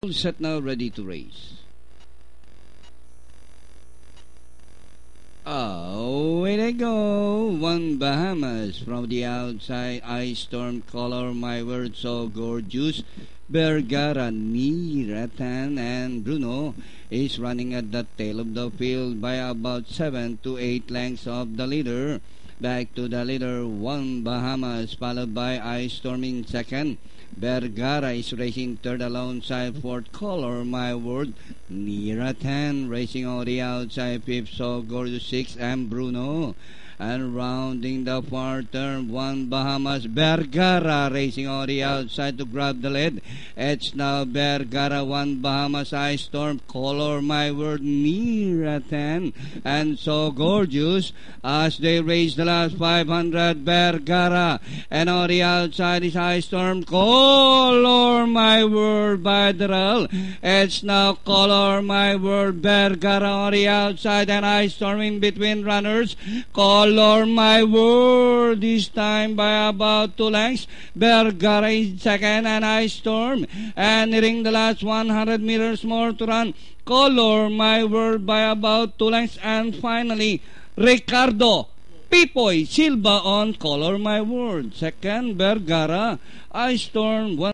All set now, ready to race. Away they go. One Bahamas from the outside. Ice Storm Color, My Word, So Gorgeous. Vergara, Niratan, and Bruno is running at the tail of the field by about 7 to 8 lengths of the leader. Back to the leader, One Bahamas, followed by Ice Storm in second. Vergara is racing third alongside fourth, Color My Word. Niratan racing on the outside fifth, So Gorgeous sixth, and Bruno. And rounding the far turn, One Bahamas, Vergara racing on the outside to grab the lead. It's now Vergara, One Bahamas, Ice Storm, Color My Word, Niratan, and So Gorgeous as they race the last 500. Vergara, and on the outside is Ice Storm, Color My Word by Darrell. It's now Color My Word, Vergara on the outside, and Ice Storm in between runners. Color My Word this time by about 2 lengths. Vergara is second, and Ice Storm. And nearing the last 100 meters more to run. Color My Word by about 2 lengths. And finally, Ricardo Pipoy Silva on Color My Word. Second, Vergara. Ice Storm.